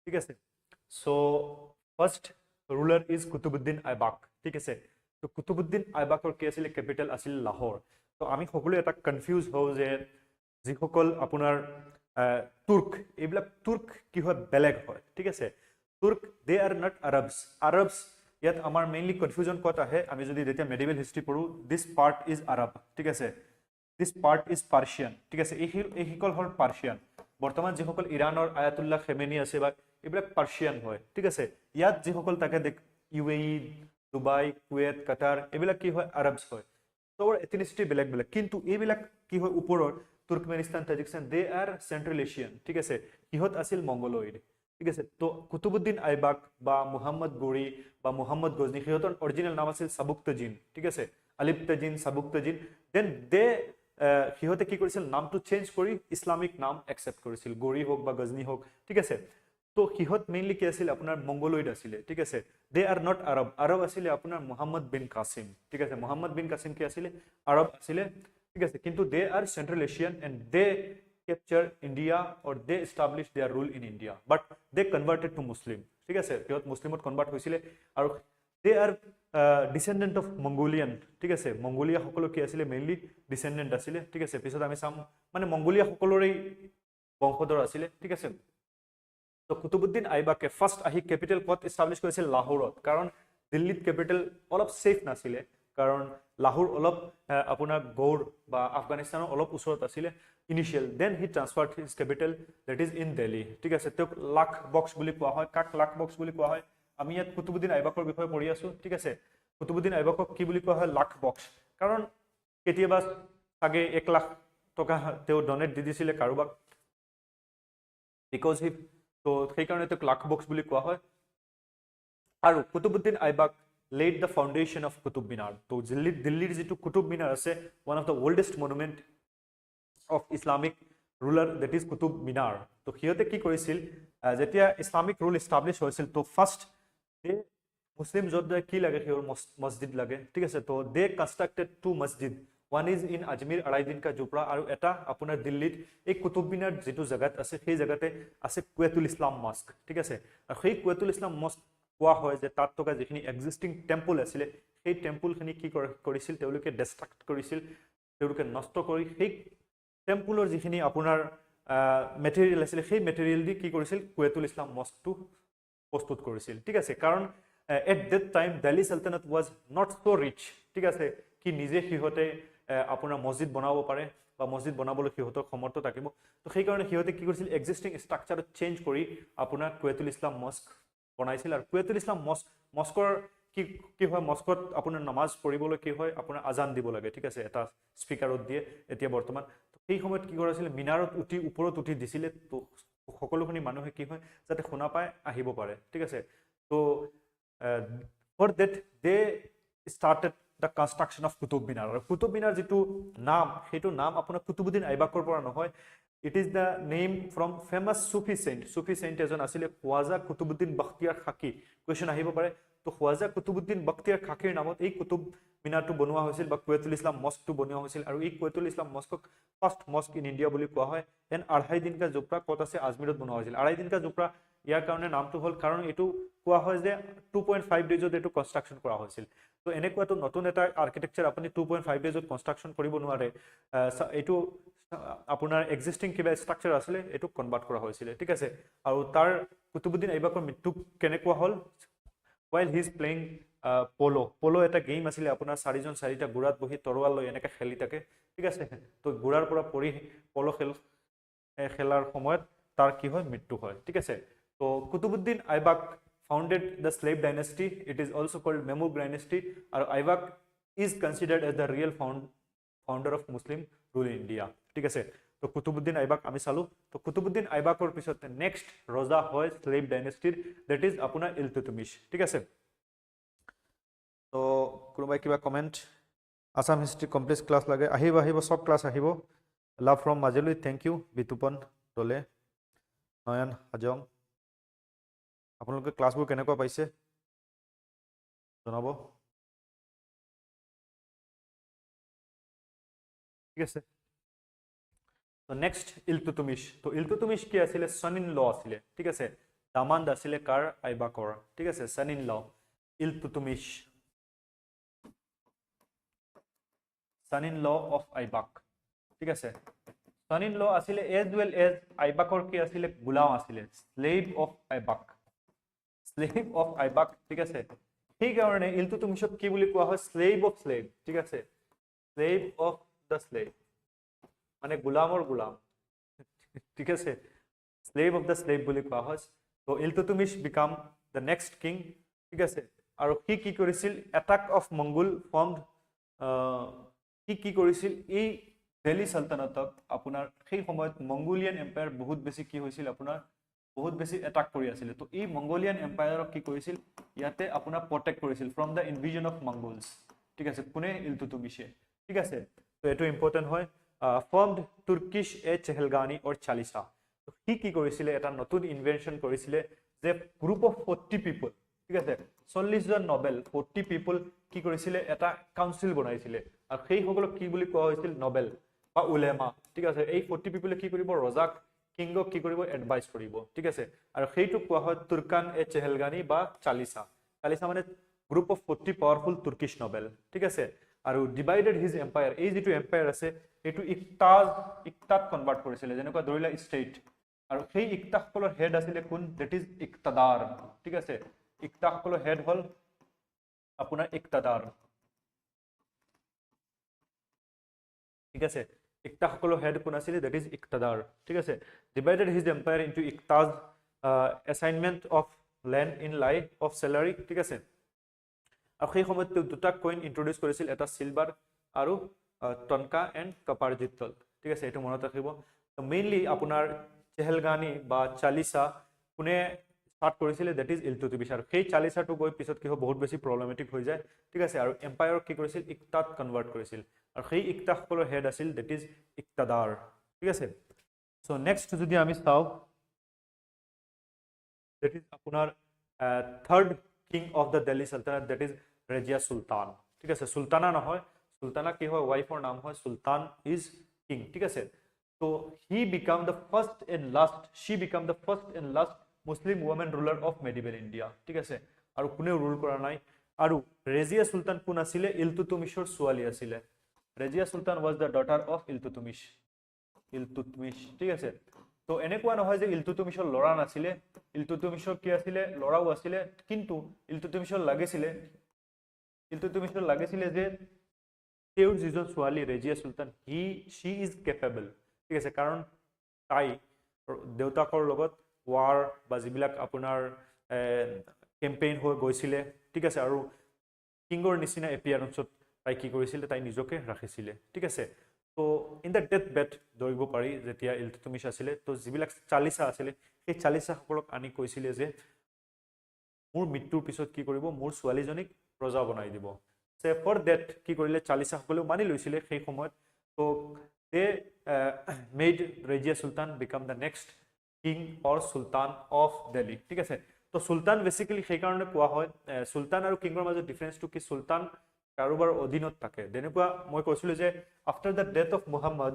ঠিক আছে so first ruler is Qutbuddin Aibak ঠিক আছে তো কুতুবুদ্দিন আইবাকৰ কি আছিল কেপিটেল আছিল লাহোৰ তো আমি সকলো এটা কনফিউজ হওঁ যে যিসকল আপোনাৰ তুৰ্ক এইবিলাক তুৰ্ক কি হয় বেলেগ হয় ঠিক আছে তুৰ্ক দে আৰ নট আৰবছ ইয়াত আমাৰ মেইনলি কনফিউজন ক'ত আহে আমি যদি যেতিয়া মেডিভেল হিষ্ট্ৰী পঢ়ো দিছ পাৰ্ট ইজ আৰব ঠিক আছে দিছ পাৰ্ট ইজ পাৰ্চিয়ান ঠিক আছে এইসকল হ'ল পাৰ্চিয়ান বৰ্তমান যিসকল ইৰাণৰ আয়াতুল্লাহ খেমেনি আছে বা এইবিলাক পাৰ্চিয়ান হয় ঠিক আছে ইয়াত যিসকল তাকে UAE ডুবাই কুৱেত কাটাৰ এইবিলাক কি হয় আৰবছ হয় তোৰ এথনিচিটি বেলেগ বেলেগ কিন্তু এইবিলাক কি হয় ওপৰৰ Turkmenistan Tajikistan De are Central Asian ঠিক আছে কিহত আছিল মংগোলয়েড ঠিক আছে তো কুতুবুদ্দিন আইবাক বা মুহাম্মদ গৌৰী বা মুহাম্মদ গজনী সিহঁতৰ অৰিজিনেল নাম আছিল সাবুক্তজিন ঠিক আছে আলিপ্তজিন সাবুক্তজিন দেন দে সিহঁতে কি কৰিছিল নামটো চেঞ্জ কৰি ইছলামিক নাম একচেপ্ট কৰিছিল গৌৰী হোক বা গজনী হোক ঠিক আছে তো সিহঁত মেইনলি কি আছিল আপোনাৰ মংগোলয়েড আছিল ঠিক আছে দে আৰ নট আৰব আছিল আপোনাৰ মুহাম্মদ বিন কাসিম ঠিক আছে মুহাম্মদ বিন কাসিম কি আছিল আৰব আছিল ঠিক আছে কিন্তু they are Central Asian and they capture India or they established their rule in India but they converted to Muslim ঠিক আছে সিহঁত মুছলিমত কনভাৰ্ট হৈছিল আৰু they are descendant of Mongolian ঠিক আছে মংগোলিয়া সকলো কি আছিল মেইনলি descendant আছিল ঠিক আছে পিছত আমি চাম মানে মংগোলিয়া সকলোৰে বংশধৰ আছিল ঠিক আছে তো কুতুবুদ্দিন আইবাকে ফাৰ্স্ট আহি ক্যাপিটেল ক'ত এস্টাবলিশ কৰিছিল লাহোৰত কাৰণ দিল্লীত ক্যাপিটেল অলপ সেফ নাছিল কাৰণ লাহোৰ অলপ আপোনাৰ গৌৰ বা আফগানিস্তানৰ অলপ ওচৰত আছিল initial then he transferred his capital that is in Delhi ঠিক আছে তেওঁক লাখ বক্স বুলি কোৱা হয় কাক লাখ বক্স বুলি কোৱা হয় আমি ইয়াত কুতুবুদ্দিন আইবাকৰ বিষয়ে পঢ়ি আছো ঠিক আছে কুতুবুদ্দিন আইবাকক কি বুলি কোৱা হয় লাখ বক্স কাৰণ কেতিয়াবা আগে 1 লাখ টকা তেওঁ ডোনেট দি দিছিলে কাৰোবাক বিকজ হি তো সেই কাৰণে তেওঁক লাখ বক্স বুলি কোৱা হয় আৰু Qutubuddin Aibak laid the foundation of Qutub Minar to Delhi jitu Qutub Minar ase one of the oldest monument of Islamic ruler that is Qutub Minar to hiyote ki korisil jetia Islamic rule established hoisil to first they Muslim jodda ki lage hior masjid lage ঠিক আছে to they constructed two masjid one is in Ajmer arai din ka jupra aru eta apunar Delhi ei Qutub Minar jitu jagat ase সেই জায়গাতে আছে কুয়েতুল ইসলাম mosque ঠিক আছে আৰু সেই কুয়েতুল ইসলাম mosque কোৱা হয় যে তাত থকা যিখিনি এক্সিস্টিং টেম্পল আছিল সেই টেম্পলখিনি কি কৰিছিল তেওঁলোকে ডিস্ট্ৰাক্ট কৰিছিল তেওঁলোকে নষ্ট কৰি সেই টেম্পলৰ যিখিনি আপোনাৰ মেটেৰিয়েল আছিল সেই মেটেৰিয়েল দি কি কৰিছিল কুয়েতুল ইসলাম মস্কটো প্ৰস্তুত কৰিছিল ঠিক আছে কাৰণ at that time Delhi sultanate was not so rich ঠিক আছে কি নিজে সিহঁতে আপোনাৰ মছজিদ বনাব পাৰে বা মছজিদ বনাবলৈ সিহঁতৰ সমৰ্থ থাকিব তো সেই কাৰণে সিহঁতে কি কৰিছিল এক্সিস্টিং ষ্ট্ৰাকচাৰ চেঞ্জ কৰি আপোনাৰ কুয়েতুল ইসলাম মস্ক বনাইছিল আৰু কুয়েতুল ইসলাম মস্কৰ কি হয় মস্কত আপোনাৰ নামাজ পঢ়িবলৈ কি হয় আপোনাৰ আজান দিব লাগে ঠিক আছে এটা স্পিকাৰত দিয়ে এতিয়া বৰ্তমান সেই সময়ত কি কৰিছিল মিনাৰত ওপৰত উঠি দিছিল তো সকলোখিনি মানুহে কি হয় যাতে শুনা পায় আহিব পাৰে ঠিক আছে তো for that they started the construction of Qutub Minar আৰু কুতুব মিনাৰ যেটো নাম হেতু নাম আপোনাৰ কুতুবুদ্দিন আইবাকৰ পৰা নহয় it is the name from famous Sufi saint এজন আছিল খোৱাজা কুতুবুদ্দিন বখতিয়াৰ খাকি কোৱেশ্চন আহিব পাৰে তো খোৱাজা কুতুবুদ্দিন বখতিয়াৰ খাকিৰ নামত এই কুতুব মিনাৰটো বনোৱা হৈছিল বা কুয়েতুল ইসলাম মস্কটো বনোৱা হৈছিল আৰু এই কুয়েতুল ইসলাম মস্কক ফাৰ্স্ট মস্ক ইন ইন্ডিয়া বুলি কোৱা হয় এন আঢ়াই দিন কা জোপৰা কত আছে আজমিৰত বনোৱা হৈছিল আঢ়াই দিন কা জোপৰা ইয়াৰ কাৰণে নামটো হ'ল কাৰণ এটো কোৱা হয় যে 2.5 ডেজত এটো কনস্ট্ৰাকচন কৰা হৈছিল তো এনেকুৱাটো নতুন এটা আৰ্কিটেকচাৰ আপুনি 2.5 ডেজত কনস্ট্ৰাকচন কৰিব নোৱাৰে এটো আপোনাৰ এক্সিস্টিং কিবা ষ্ট্ৰাকচাৰ আছিল এটো কনভাৰ্ট কৰা হৈছিল ঠিক আছে আৰু তাৰ কুতুবুদ্দিন আইবাকৰ মৃত্যু কেনেকুৱা হ'ল while he is playing polo এটা গেম আছিল আপোনাৰ চাৰিজন চাৰিটা গুৰাত বহি তৰোৱাল লৈ এনেকা খেলি থাকে ঠিক আছে তো গুৰাৰ পৰা পৰি পলো খেলাৰ সময়ত তাৰ কি হয় মৃত্যু হয় ঠিক আছে তো Qutubuddin Aibak founded the slave dynasty it is also called Mamluk dynasty আৰু Aibak is considered as the real founder of Muslim rule in India ঠিক আছে তো কুতুবুদ্দিন আইবাক আমি চালু তো কুতুবুদ্দিন আইবাকৰ পিছত নেক্সট ৰজা হয় স্লেভ ডাইনেষ্টিৰ দ্যাট ইজ আপোনাৰ ইলতুতমিশ ঠিক আছে তো কোনোবাই কিবা comment Assam history complete class লাগে আহিব সব ক্লাছ আহিব love from Majuli thank you Bitupan Dole Nayan Hajong আপোনালোকে ক্লাছবোৰ কেনেকুৱা পাইছে জনাব ঠিক আছে তো নেক্সট ইলতুতমিশ তো ইলতুতমিশ কি আছিল সন ইন ল আছিল ঠিক আছে দামান্দ আছিল কাৰ আইবাকৰ ঠিক আছে son in law Iltutmish son in law of Aibak ঠিক আছে son in law asile as well as Aibakor ki asile gulam asile slave of Aibak ঠিক আছে সেই কারণে ইলতুতমিশক কি বলি কোয়া হয় slave of slave ঠিক আছে slave of the slave মানে গুলামৰ গুলাম ঠিক আছে slave of the slave বুলি কোৱা হয় তো Iltutmish become the next king ঠিক আছে আৰু কি কৰিছিল attack of Mongol formed কি কৰিছিল এই দিল্লী সালতানাতক আপোনাৰ সেই সময়ত মঙ্গোলিয়ান এম্পায়াৰ বহুত বেছি কি হৈছিল আপোনাৰ বহুত বেছি এটাক কৰি আছিল তো এই মঙ্গোলিয়ান এম্পায়াৰক কি কৰিছিল ইয়াতে আপোনাৰ প্ৰটেক্ট কৰিছিল ফ্ৰম দা ইনভিজন অফ মঙ্গোলছ ঠিক আছে কোনে ইলতুতমিশে ঠিক আছে তো এটো ইম্পৰ্টেন্ট হয় ফৰ্মড তুৰ্কিশ এ চেহেলগানি অৰ চালিসা তো কি কৰিছিল এটা নতুন ইনভেনশন কৰিছিল যে গ্ৰুপ অফ 40 পিপল ঠিক আছে 40 জন নোবেল 40 পিপল কি কৰিছিল এটা কাউন্সিল বনাইছিল আৰু সেই সকলক কি বুলি কোৱা হৈছিল নোবেল বা উলেমা ঠিক আছে এই 40 পিপলে কি কৰিব ৰজাক কিংগক কি কৰিব এডভাইস কৰিব ঠিক আছে আৰু সেইটো কোৱা হয় তুৰ্কান এ চেহেলগানি বা চালিসা মানে গ্ৰুপ অফ 40 পাৱাৰফুল তুৰ্কিশ নোবেল ঠিক আছে আৰু ডিভাইডেড হিজ এম্পায়াৰ এই যেটো এম্পায়াৰ আছে এটো ইকতাত কনভাৰ্ট কৰিছিল যেনেকুৱা ধৰিলা ষ্টেট আৰু সেই ইকতাসকলৰ হেড আছিল কোন দ্যাট ইজ ইকতাদাৰ ঠিক আছে ইকতাসকলৰ হেড হল আপোনাৰ ইকতাদাৰ ঠিক আছে ইকতাসকলৰ হেড কোন আছিল দ্যাট ইজ ইকতাদাৰ ঠিক আছে divided his empire into iqtas assignment of land in lieu of salary ঠিক আছে আৰু সেই সময়ত দুটা কইন ইন্ট্ৰোডিউস কৰিছিল এটা সিলভাৰ আৰু টনকা এন্ড কপাৰ জিতল ঠিক আছে এটো মনত ৰাখিব তো মেইনলি আপোনাৰ চেহেলগানি বা চালিসা কোনে স্টাৰ্ট কৰিছিল দ্যাট ইজ ইলতুতমিশ আৰু সেই চালিসাটো গৈ পিছত কি হয় বহুত বেছি প্ৰবলেমেটিক হৈ যায় ঠিক আছে আৰু এম্পায়াৰক কি কৰিছিল ইকতাত কনভাৰ্ট কৰিছিল আৰু সেই ইকতাসকলৰ হেড আছিল দ্যাট ইজ ইকতাদাৰ ঠিক আছে সো নেক্সট যদি আমি চাও দ্যাট ইজ আপোনাৰ third king of the Delhi sultanate that is Razia Sultan ঠিক আছে সুলতানা নহয় সুলতানা কি হয় ওয়াইফৰ নাম হয় সুলতান ইজ কিং ঠিক আছে তো she became the first and last Muslim woman ruler of medieval India ঠিক আছে আৰু কোনে ৰুল কৰা নাই আৰু ৰেজিয়া সুলতান কোন আছিল ইলতুতমিশৰ ছোৱালী আছিল ৰেজিয়া সুলতান was the daughter of Iltutmish ঠিক আছে তো এনেকুৱা নহয় যে ইলতুতমিশৰ লৰা নাছিল ইলতুতমিশৰ কি আছিল লৰাও আছিল কিন্তু ইলতুতমিশৰ লাগিছিল যে তেওঁৰ যিজন ছোৱালী ৰেজিয়া সুলতান she is capable ঠিক আছে কাৰণ তাই দেউতাকৰ লগত war বা যিবিলাক আপোনাৰ কেম্পেইন হৈ গৈছিল ঠিক আছে আৰু কিংৰ নিচিনা এপিয়াৰেন্সত তাই কি কৰিছিল তাই নিজকে ৰাখিছিল ঠিক আছে তো ইন দা ডেথ বেড দৰিব পাৰি যেতিয়া ইলতুতমিশ আছিল তো যিবিলাক চালিসা আছিল সেই চালিসা সকলক আনি কৈছিল যে মোৰ মৃত্যুৰ পিছত কি কৰিব মোৰ ছোৱালীজনীক ৰজা বনাই দিব সে ফৰ দ্যাট কি কৰিলে চালিসা সকলে মানি লৈছিল সেই সময়ত তো they made Rajia Sultan become the next king or sultan of Delhi ঠিক আছে তো সুলতান বেসিক্যালি সেই কারণে কোৱা হয় সুলতান আৰু কিংৰ মাজত ডিফাৰেন্সটো কি সুলতান কাৰোবাৰ অধীনত থাকে যেনেকুৱা মই কৈছিল যে after the death of Muhammad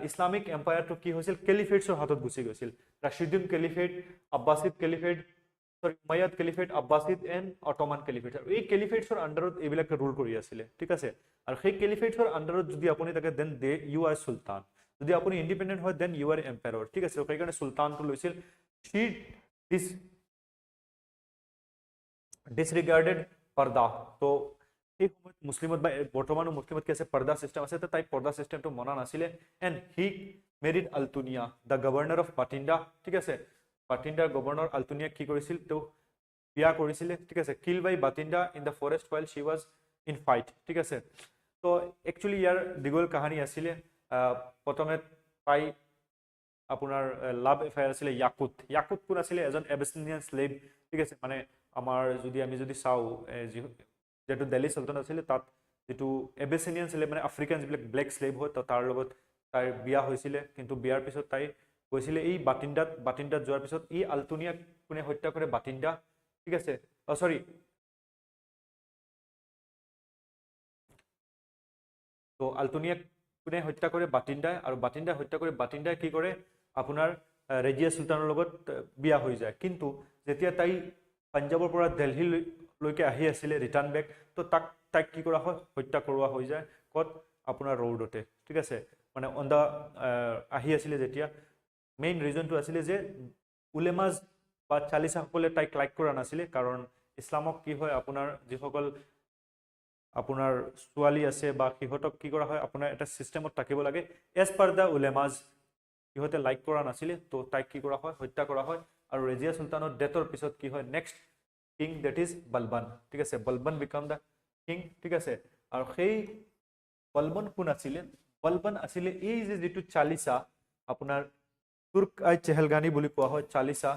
Islamic এম্পায়াৰটো কি হৈছিল কেলিফেটছৰ হাতত গুচি গৈছিল Rashidun caliphate Abbasid caliphate Umayyad caliphate Abbasid and Ottoman caliphate আৰু এই কেলিফেটছৰ আন্ডাৰত এইবিলাক ৰুল কৰি আছিল ঠিক আছে আৰু সেই কেলিফেটছৰ আন্ডাৰত যদি আপুনি থাকে দেন ইউ আৰ সুলতান যদি আপুনি ইন্ডিপেন্ডেন্ট হয় দেন ইউ আৰ এম্পায়াৰ ঠিক আছে সেই কাৰণে সুলতানটো লৈছিল she disregarded পৰ্দা তো এই সময়ত মুছলিমত বা বৰ্তমানো মুছলিমত কি আছে পৰ্দা সিস্টেম আছে তাই পৰ্দা সিস্টেমটো মনা নাছিলে and he married Altunia the governor of Batinda ঠিক আছে Batinda governor Altunia কি কৰিছিল তো বিয়া কৰিছিল ঠিক আছে kill by Batinda in the forest while she was in fight ঠিক আছে তো একচুয়ালি ইয়াৰ দিগল কাহিনী আছিল প্ৰথমে পাই আপোনাৰ লাভ এফায়াৰ আছিল ইয়াকুত কোন আছিল এজন এবিসিনিয়ান স্লেভ ঠিক আছে মানে আমাৰ আমি যদি চাও যেটো দিল্লী সুলতান আছিল তাত যেটো এবিসিনিয়ান স্লেভ মানে আফ্ৰিকান যিবিলাক ব্ল্যাক স্লেভ হয় তো তাৰ লগত তাই বিয়া হৈছিল কিন্তু বিয়াৰ পিছত তাই গৈছিল এই বাটিন্দাত যোৱাৰ পিছত এই আলতুনিয়া কোনে হত্যা কৰে বাটিন্দা ঠিক আছে সৰি তো আলতুনিয়া কোনে হত্যা কৰে বাটিন্দা আৰু বাটিন্দা হত্যা কৰে বাটিন্দা কি কৰে আপোনাৰ ৰেজিয়া সুলতানৰ লগত বিয়া হৈ যায় কিন্তু যেতিয়া তাই পাঞ্জাবৰ পৰা দিল্লী লৈকে আহি আছিল ৰিটাৰ্ন বেক তো তাক কি কৰা হয় হত্যা কৰোৱা হৈ যায় কত আপোনাৰ ৰোডতে ঠিক আছে মানে অন দা আহি আছিলে যেতিয়া মেইন ৰিজনটো আছিলে যে উলেমাজ বা চালিসাসকলে তাইক লাইক কৰা নাছিলে কাৰণ ইছলামক কি হয় আপোনাৰ যিসকল আপোনাৰ ছোৱালী আছে বা সিহঁতক কি কৰা হয় আপোনাৰ এটা সিস্টেমত থাকিব লাগে এজ পাৰ দা উলেমাজ সিহঁতে লাইক কৰা নাছিলে তো তাইক কি কৰা হয় হত্যা কৰা হয় আৰু ৰেজিয়া সুলতানৰ ডেথৰ পিছত কি হয় next king that is Balban ঠিক আছে বলবন বিকাম দা কিং ঠিক আছে আৰু সেই বলবন কোন আছিলে বলবন আছিলে এই যে যেটো চালিসা আপোনাৰ তুৰ্ক আই চেহেলগানি বুলি কোৱা হয় চালিসা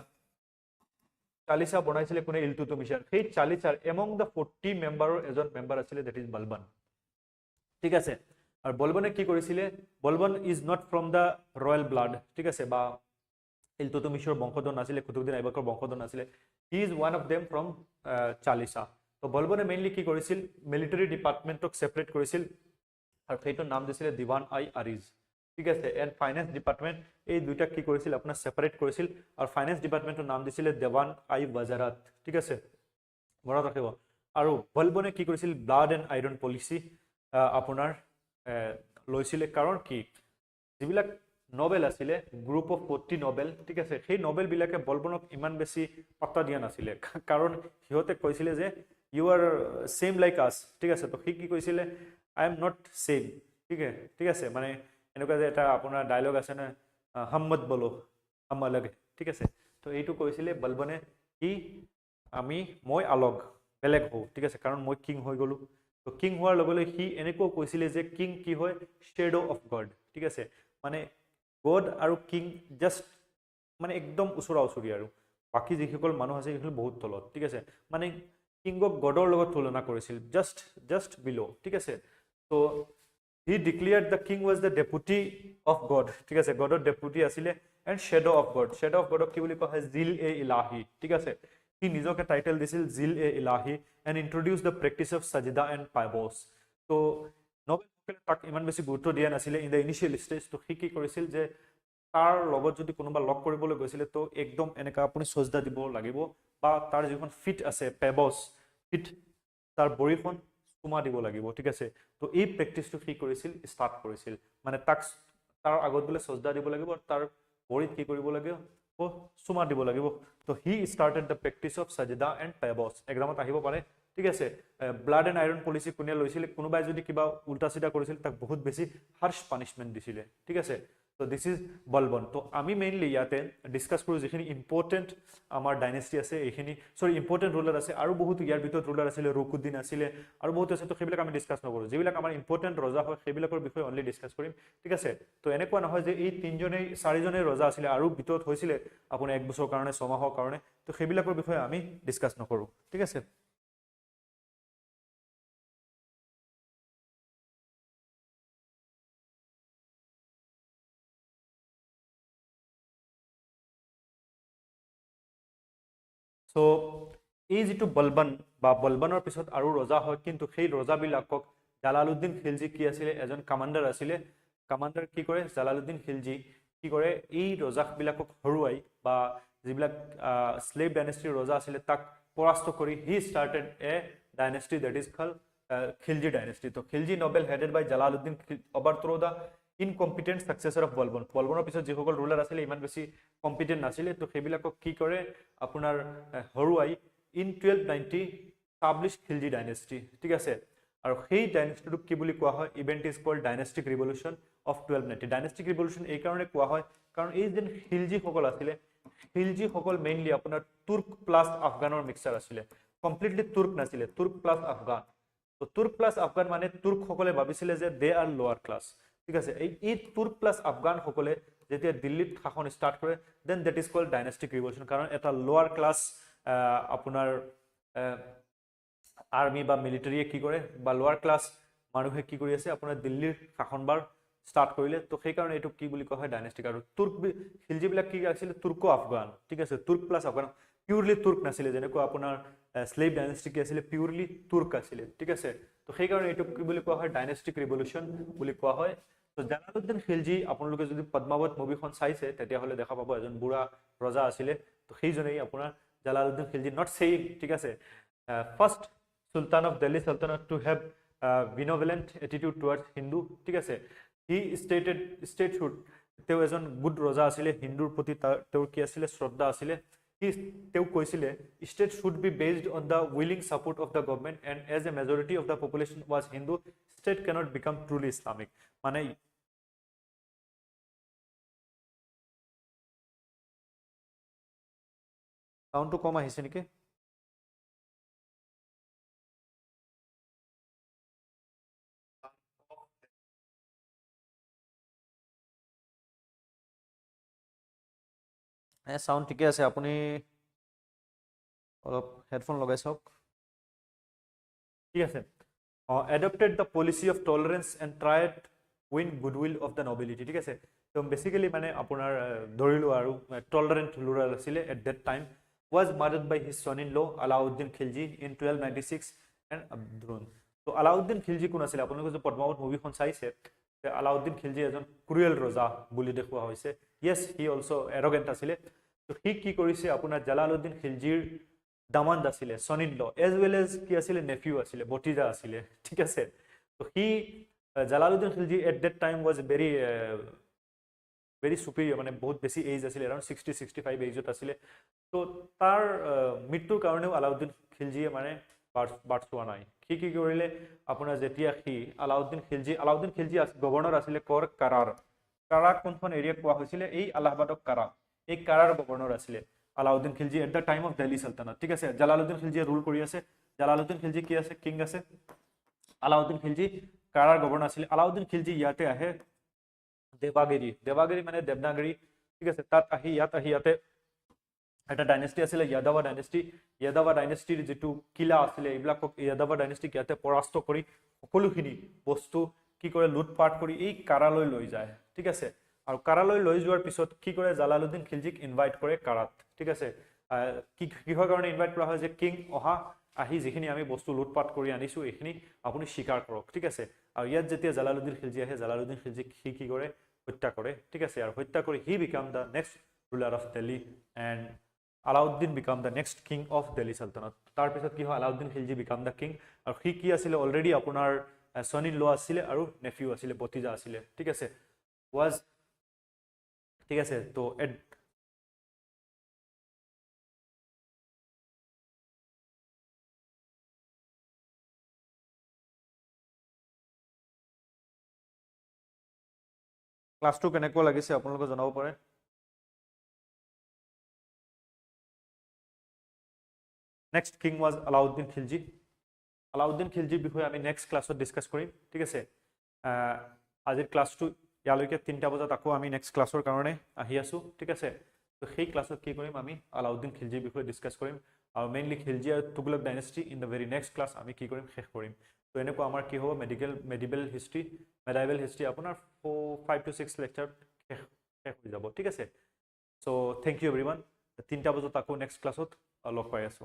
বনাইছিলে কোনে ইলতুতমিছৰ সেই চালিসাৰ এমং দা 40 মেম্বাৰৰ এজন মেম্বাৰ আছিলে দ্যাট ইজ বলবন ঠিক আছে আৰু বলবনে কি কৰিছিলে Balban is not from the royal blood ঠিক আছে বা ইলতুতমিছৰ বংশধৰ নাছিলে কুতুবউদ্দিন আইবকৰ বংশধৰ নাছিলে he is one of them from Chalisa তো বলবনে মেইনলি কি কৰিছিল মিলিটাৰী ডিপাৰ্টমেন্টক সেপাৰেট কৰিছিল আৰু সেইটো নাম দিছিলে দিৱান আই আৰিজ ঠিক আছে এন্ড ফাইনান্স ডিপাৰ্টমেন্ট এই দুইটা কি কৰিছিল আপোনাৰ সেপাৰেট কৰিছিল আৰু ফাইনান্স ডিপাৰ্টমেন্টৰ নাম দিছিলে দেৱান আই ওয়াজাৰাত ঠিক আছে মনত ৰাখিব আৰু বলবনে কি কৰিছিল ব্লাড এন্ড আইৰন পলিচি আপোনাৰ লৈছিলে কাৰণ কি যিবিলাক নোবেল আছিলে গ্ৰুপ অফ 40 নোবেল ঠিক আছে সেই নোবেল বিলাকে বলবনক ইমান বেছি পাত্তা দিয়া নাছিলে কাৰণ সিহঁতে কৈছিলে যে ইউ আৰ সেম লাইক আস ঠিক আছে তো কি কৈছিলে আই এম নট সেম ঠিক আছে মানে এনেকুৱা যে এটা আপোনাৰ ডায়লগ আছে না হাম মত বলো হাম আলগ ঠিক আছে তো এইটো কৈছিলে বলবনে কি মই আলগ বেলেগ হও ঠিক আছে কাৰণ মই কিং হৈ গলো তো কিং হোৱাৰ লগলৈ হি এনেকৈ কৈছিলে যে কিং কি হয় শ্যাডো অফ গড ঠিক আছে মানে গড আৰু কিং জাস্ট মানে একদম ওচৰা ওচৰি আৰু বাকি যিসকল মানুহ আছে সেইসকল বহুত তলত ঠিক আছে মানে কিংক গডৰ লগত তুলনা কৰিছিল জাস্ট বিলো ঠিক আছে তো he declared the king was the deputy of god ঠিক আছে গডৰ ডেপুটি আছিলে and shadow of god কি বুলি কোৱা হয় জিল এ ইলাহি ঠিক আছে হি নিজকে টাইটেল দিছিল জিল এ ইলাহি and introduced the practice of sajda and pybos তো নোবেল তাক ইমান বেছি গুৰুত্ব দিয়া নাছিলে ইন দা ইনিশিয়েল স্টেজ তো কি কৰিছিল যে তাৰ লগত যদি কোনোবা লক কৰিবলৈ গৈছিলে তো একদম এনেকা আপুনি সজদা দিব লাগিব বা তাৰ যিখন ফিট আছে পেবস ফিট তাৰ বৰিখন চুমা দিব লাগিব ঠিক আছে তো এই প্ৰেক্টিসটো কি কৰিছিল স্টাৰ্ট কৰিছিল মানে তাক তাৰ আগত গলে সজদা দিব লাগিব তাৰ বৰিত কি কৰিব লাগিব ও চুমা দিব লাগিব তো হি স্টাৰ্টেড দা প্ৰেক্টিস অফ সাজদা এন্ড পেবস এক্সামত আহিব পাৰে ঠিক আছে ব্লাড এন্ড আইৰন পলিচি কোনে লৈছিল কোনোবাই যদি কিবা উল্টা সিধা কৰিছিল তাক বহুত বেছি হাৰ্শ পানিশমেন্ট দিছিল ঠিক আছে তো দিস ইজ বলবন তো আমি মেইনলি ইয়াতে ডিসকাস কৰো যিখিনি ইম্পৰ্টেন্ট আমাৰ ডাইনেষ্টি আছে এইখিনি সৰি ইম্পৰ্টেন্ট ৰুলাৰ আছে আৰু বহুত ইয়াৰ ভিতৰত ৰুলাৰ আছিল ৰুকুদ্দিন আছিল আৰু বহুত আছে তো সেইবিলাক আমি ডিসকাস নকৰো যিবিলাক আমাৰ ইম্পৰ্টেন্ট ৰজা হয় সেইবিলাকৰ বিষয়ে অনলি ডিসকাস কৰিম ঠিক আছে তো এনেকুৱা নহয় যে এই তিনজনেই চাৰিজনেই ৰজা আছিল আৰু ভিতৰত হৈছিল আপুনি এক বছৰৰ কাৰণে ছমাহৰ কাৰণে তো সেইবিলাকৰ বিষয়ে আমি ডিসকাস নকৰো ঠিক আছে So এই যেটো বলবন বা বলবনৰ পিছত আৰু ৰজা হয় কিন্তু সেই ৰজাবিলাকক জালালউদ্দিন খিলজি কি আছিল এজন কমান্ডাৰ আছিল কমান্ডাৰ কি কৰে জালালউদ্দিন খিলজি কি কৰে এই ৰজাবিলাকক হৰুৱাই বা যিবিলাক স্লেভ ডাইনেষ্টিৰ ৰজা আছিল তাক পৰাস্ত কৰি he started a dynasty that is called Khilji dynasty তো Khilji noble headed by Jalaluddin overthrow the incompetent successor of Balban বলবনৰ পিছত যিসকল ৰুলাৰ আছিল ইমান বেছি কম্পিটেন্ট নাছিল তো সেইবিলাকক কি কৰে আপোনাৰ হৰুৱাই ইন 1290 established খিলজি ডাইনেষ্টি ঠিক আছে আৰু সেই ডাইনেষ্টিটো কি বুলি কোৱা হয় event is called dynastic revolution of 1290 dynastic revolution এই কাৰণে কোৱা হয় কাৰণ এই যে খিলজি সকল আছিল খিলজি সকল মেইনলি আপোনাৰ তুৰ্ক প্লাস আফগানৰ মিক্সাৰ আছিল কমপ্লিটলি তুৰ্ক নাছিল তুৰ্ক প্লাস আফগান তো তুৰ্ক প্লাস আফগান মানে তুৰ্ক সকলে ভাবিছিল যে দে আৰ লোৱাৰ ক্লাস ঠিক আছে এই তুৰ্ক প্লাস আফগান সকলে যেতিয়া দিল্লীত শাসন স্টাৰ্ট কৰে then that is called dynastic revolution কাৰণ এটা লোৱাৰ ক্লাস আপোনাৰ আৰ্মি বা মিলিটাৰীয়ে কি কৰে বা লোৱাৰ ক্লাস মানুহে কি কৰি আছে আপোনাৰ দিল্লীৰ শাসনবাৰ স্টাৰ্ট কৰিলে তো সেই কাৰণে এটো কি বুলি কোৱা হয় ডাইনেষ্টিক আৰু তুৰ্ক খিলজি বিলাক কি আছিল তুৰ্কো আফগান ঠিক আছে তুৰ্ক প্লাস আফগান পিউৰলি তুৰ্ক নাছিল যেনেকুৱা আপোনাৰ স্লেভ ডাইনেষ্টি কি আছিল পিউৰলি তুৰ্ক আছিল ঠিক আছে তো সেই কাৰণে এটো কি বুলি কোৱা হয় ডাইনেষ্টিক ৰিভলিউচন বুলি কোৱা হয় তো জালালউদ্দিন খিলজি আপোনালোকে যদি পদ্মাৱত মুভিখন চাইছে তেতিয়া হলে দেখা পাব এজন বুঢ়া ৰজা আছিল তো সেইজনেই আপোনাৰ জালালউদ্দিন খিলজি নট সেইং ঠিক আছে first Sultan of Delhi Sultanate to have benevolent attitude towards Hindu ঠিক আছে he stated statehood তেওঁ এজন গুড ৰজা আছিল হিন্দুৰ প্ৰতি তেওঁৰ কি আছিল শ্ৰদ্ধা আছিল তেওঁ কৈছিল state should be based on the willing support of the government and as a majority of the population was Hindu state cannot become truly Islamic মানে সাউন্ডটো কম আহিছে নেকি সাউন্ড ঠিকে আছে আপুনি অলপ হেডফোন লগাই চাওক ঠিক আছে adopted the policy of tolerance and tried win goodwill of the nobility ঠিক আছে তো বেসিক্যালি মানে আপোনাৰ ধৰিলো আৰু টলাৰেন্ট ruler আছিল at that time was murdered by his son-in-law Alauddin Khilji in 1296 and Abdurrahman তো Alauddin Khilji কোন আছিল আপোনালোকে যে পদ্মাৱত মুভিখন চাইছে তে Alauddin Khilji এজন ক্ৰুয়েল ৰজা বুলি দেখুৱা হৈছে yes he also arrogant আছিল তো he কি কৰিছে আপোনাৰ Jalaluddin Khiljiৰ দামান্দ আছিল son-in-law as well as কি আছিল nephew আছিল ভতিজা আছিল ঠিক আছে তো he Jalaluddin Khilji at that time was very superior মানে বহুত বেছি এজ আছিল around 60 65 এজত আছিল তো তাৰ মৃত্যুৰ কাৰণেও Alauddin Khilji মানে বাট চোৱা নাই কি কৰিলে আপোনাৰ যেতিয়া কি Alauddin Khilji গভৰ্ণৰ আছিলকৰ কাৰা কোনখন এৰিয়া কোৱা হৈছিল এই আলাহাবাদক কাৰা এই কাৰাৰ গভৰ্ণৰ আছিল Alauddin Khilji at the time of Delhi Sultanate ঠিক আছে Jalaluddin Khilji রুল কৰি আছে Jalaluddin Khilji কি আছে কিং আছে Alauddin Khilji কাৰাৰ গভৰ্ণৰ আছিল Alauddin Khilji ইয়াতে আহে দেৱাগিৰি মানে দেৱনাগিৰি ঠিক আছে তাত আহি ইয়াতে এটা ডাইনেষ্টি আছিল ইয়াদাৱা ডাইনেষ্টিৰ যেটো কিলা আছিল এইবিলাকক ইয়াদাৱা ডাইনেষ্টিক ইয়াতে পৰাস্ত কৰি সকলোখিনি বস্তু কি কৰে লুটপাট কৰি এই কাৰালৈ লৈ যায় ঠিক আছে আৰু কাৰালৈ লৈ যোৱাৰ পিছত কি কৰে Jalaluddin Khiljiক ইনভাইট কৰে কাৰাত ঠিক আছে কিহৰ কাৰণে ইনভাইট কৰা হয় যে কিং অহা আহি যিখিনি আমি বস্তু লুটপাট কৰি আনিছো এইখিনি আপুনি স্বীকাৰ কৰক ঠিক আছে আৰু ইয়াত যেতিয়া Jalaluddin Khilji আহে Jalaluddin Khilji কি কৰে হত্যা কৰে ঠিক আছে আৰু হত্যা কৰি he become the next ruler of Delhi and Alauddin become the next king of Delhi Sultanate তাৰ পিছত কি হয় Alauddin Khilji become the king আৰু কি আছিল অলৰেডি আপোনাৰ son-in-law আছিল আৰু nephew আছিল ভতিজা আছিল ঠিক আছে was ঠিক আছে তো ক্লাসটো কেনেকুৱা লাগিছে আপোনালোকে জনাব পাৰে next king was Alauddin Khilji বিষয়ে আমি নেক্সট ক্লাছত ডিসকাস কৰিম ঠিক আছে আজিৰ ক্লাসটো ইয়ালৈকে 3টা বজাত আকৌ আমি নেক্সট ক্লাসৰ কাৰণে আহি আছো ঠিক আছে তো সেই ক্লাসত কি কৰিম আমি Alauddin Khilji বিষয়ে ডিসকাস কৰিম আৰু মেইনলি Khilji আৰু Tughlaq dynasty in the very next class আমি কি কৰিম শেষ কৰিম তো এনেকুৱা আমাৰ কি হ'ব medieval history আপোনাৰ 5 to 6 লেকচাৰ শেষ হৈ যাব ঠিক আছে সো থ্যাংক ইউ এভৰিওয়ান 3টা বজাত আকৌ নেক্সট ক্লাসত লগ পাই আছো